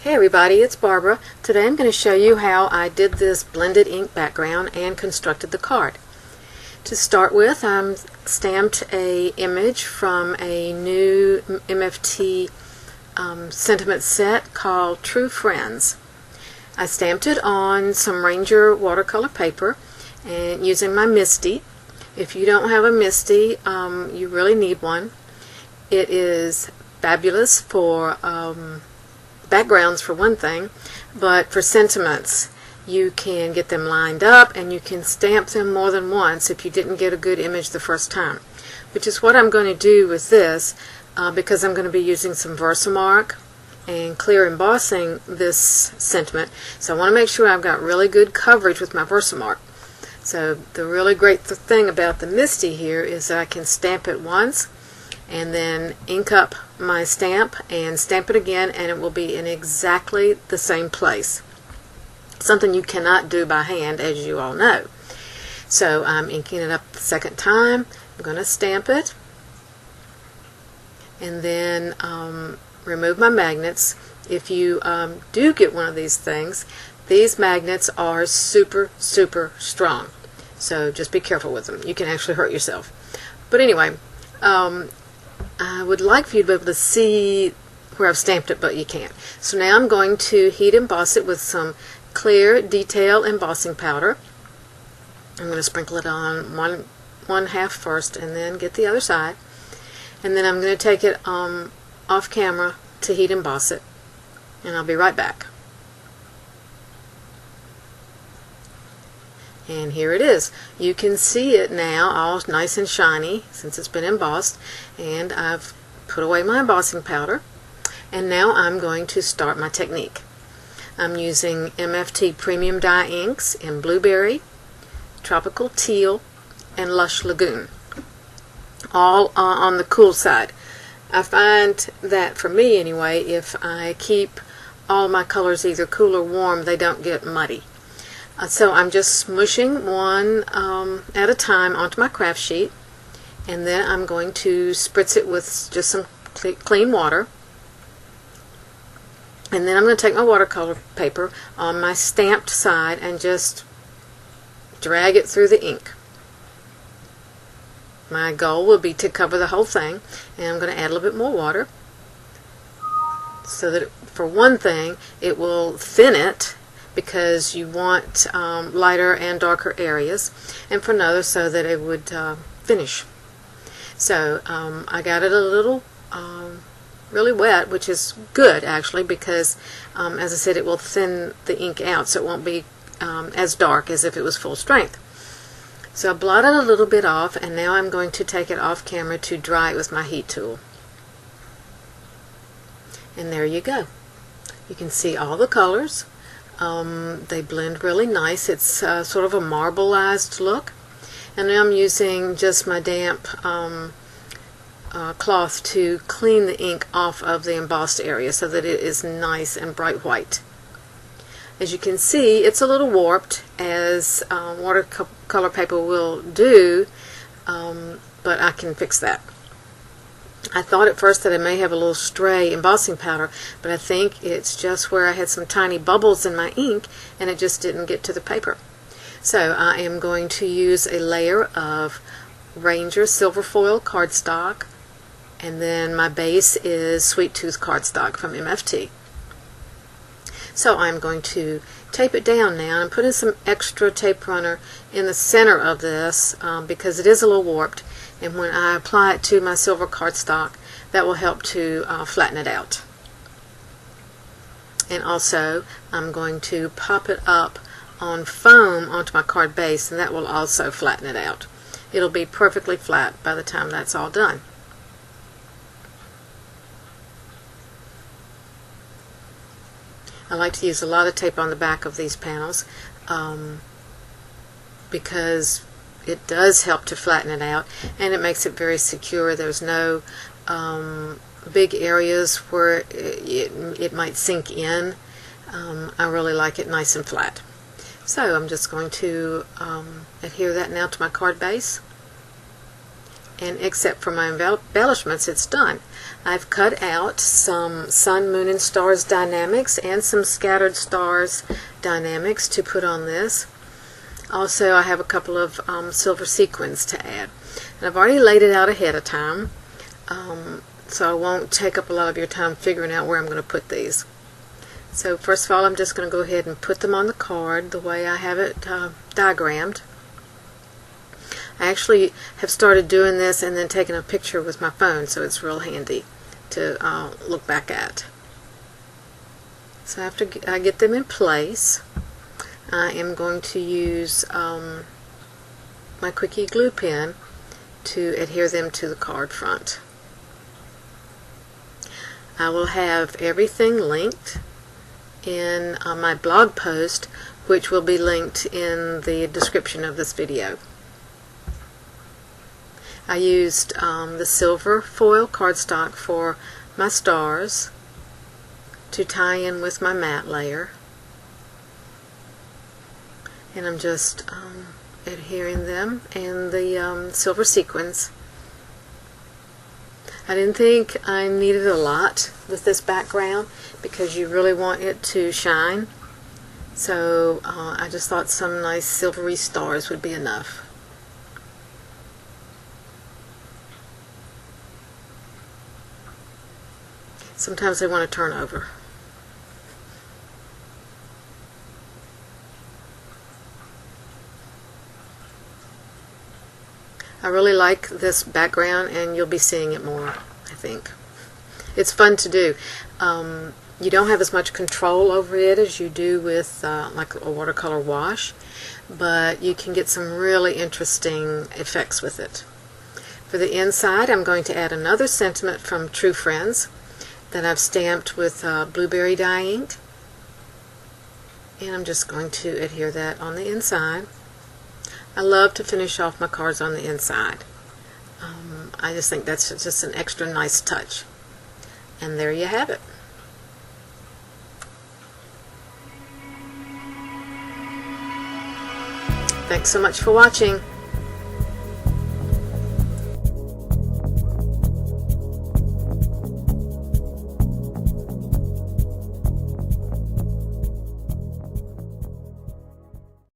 Hey everybody, it's Barbara. Today I'm going to show you how I did this blended ink background and constructed the card. To start with, I stamped a image from a new MFT sentiment set called True Friends. I stamped it on some Ranger watercolor paper and using my Misty. If you don't have a Misty, you really need one. It is fabulous for backgrounds for one thing, but for sentiments you can get them lined up and you can stamp them more than once if you didn't get a good image the first time, which is what I'm going to do with this because I'm going to be using some Versamark and clear embossing this sentiment, so I want to make sure I've got really good coverage with my Versamark. So the really great thing about the Misty here is that I can stamp it once and then ink up my stamp and stamp it again, and it will be in exactly the same place. Something you cannot do by hand, as you all know. So I'm inking it up the second time. I'm going to stamp it and then remove my magnets. If you do get one of these things, these magnets are super strong, so just be careful with them. You can actually hurt yourself. But anyway, I would like for you to be able to see where I've stamped it, but you can't. So now I'm going to heat emboss it with some clear detail embossing powder. I'm going to sprinkle it on one half first and then get the other side. And then I'm going to take it off camera to heat emboss it. And I'll be right back. And here it is. You can see it now all nice and shiny since it's been embossed, and I've put away my embossing powder, and now I'm going to start my technique. I'm using MFT premium dye inks in Blueberry, Tropical Teal, and Lush Lagoon, all on the cool side. I find that for me anyway, if I keep all my colors either cool or warm, they don't get muddy. So I'm just smushing one at a time onto my craft sheet, and then I'm going to spritz it with just some clean water, and then I'm going to take my watercolor paper on my stamped side and just drag it through the ink. My goal will be to cover the whole thing, and I'm going to add a little bit more water so that for one thing it will thin it, because you want lighter and darker areas, and for another so that it would finish. So I got it a little really wet, which is good actually, because as I said, it will thin the ink out so it won't be as dark as if it was full strength. So I blotted a little bit off, and now I'm going to take it off camera to dry it with my heat tool. And there you go. You can see all the colors. They blend really nice. It's sort of a marbleized look. And now I'm using just my damp cloth to clean the ink off of the embossed area so that it is nice and bright white. As you can see, it's a little warped, as watercolor paper will do, but I can fix that. I thought at first that I may have a little stray embossing powder, but I think it's just where I had some tiny bubbles in my ink and it just didn't get to the paper. So I am going to use a layer of Ranger silver foil cardstock, and then my base is Sweet Tooth cardstock from MFT. So I'm going to tape it down now and put in some extra tape runner in the center of this because it is a little warped. And when I apply it to my silver cardstock, that will help to flatten it out. And also, I'm going to pop it up on foam onto my card base, and that will also flatten it out. It'll be perfectly flat by the time that's all done. I like to use a lot of tape on the back of these panels because it does help to flatten it out, and it makes it very secure. There's no big areas where it might sink in. I really like it nice and flat. So I'm just going to adhere that now to my card base. and except for my embellishments, it's done. I've cut out some Sun, Moon, and Stars Die-namics and some Scattered Stars Die-namics to put on this. Also, I have a couple of silver sequins to add. And I've already laid it out ahead of time, so I won't take up a lot of your time figuring out where I'm going to put these. So first of all, I'm just going to go ahead and put them on the card the way I have it diagrammed. I actually have started doing this and then taking a picture with my phone, so it's real handy to look back at. So after I get them in place, I am going to use my Quickie Glue Pen to adhere them to the card front. I will have everything linked in my blog post, which will be linked in the description of this video. I used the silver foil cardstock for my stars to tie in with my matte layer, and I'm just adhering them and the silver sequins. I didn't think I needed a lot with this background because you really want it to shine, so I just thought some nice silvery stars would be enough. Sometimes they want to turn over. I really like this background, and you'll be seeing it more, I think. It's fun to do. You don't have as much control over it as you do with like a watercolor wash, but you can get some really interesting effects with it. For the inside, I'm going to add another sentiment from True Friends that I've stamped with blueberry dye ink, and I'm just going to adhere that on the inside. I love to finish off my cards on the inside. I just think that's just an extra nice touch. And there you have it. Thanks so much for watching.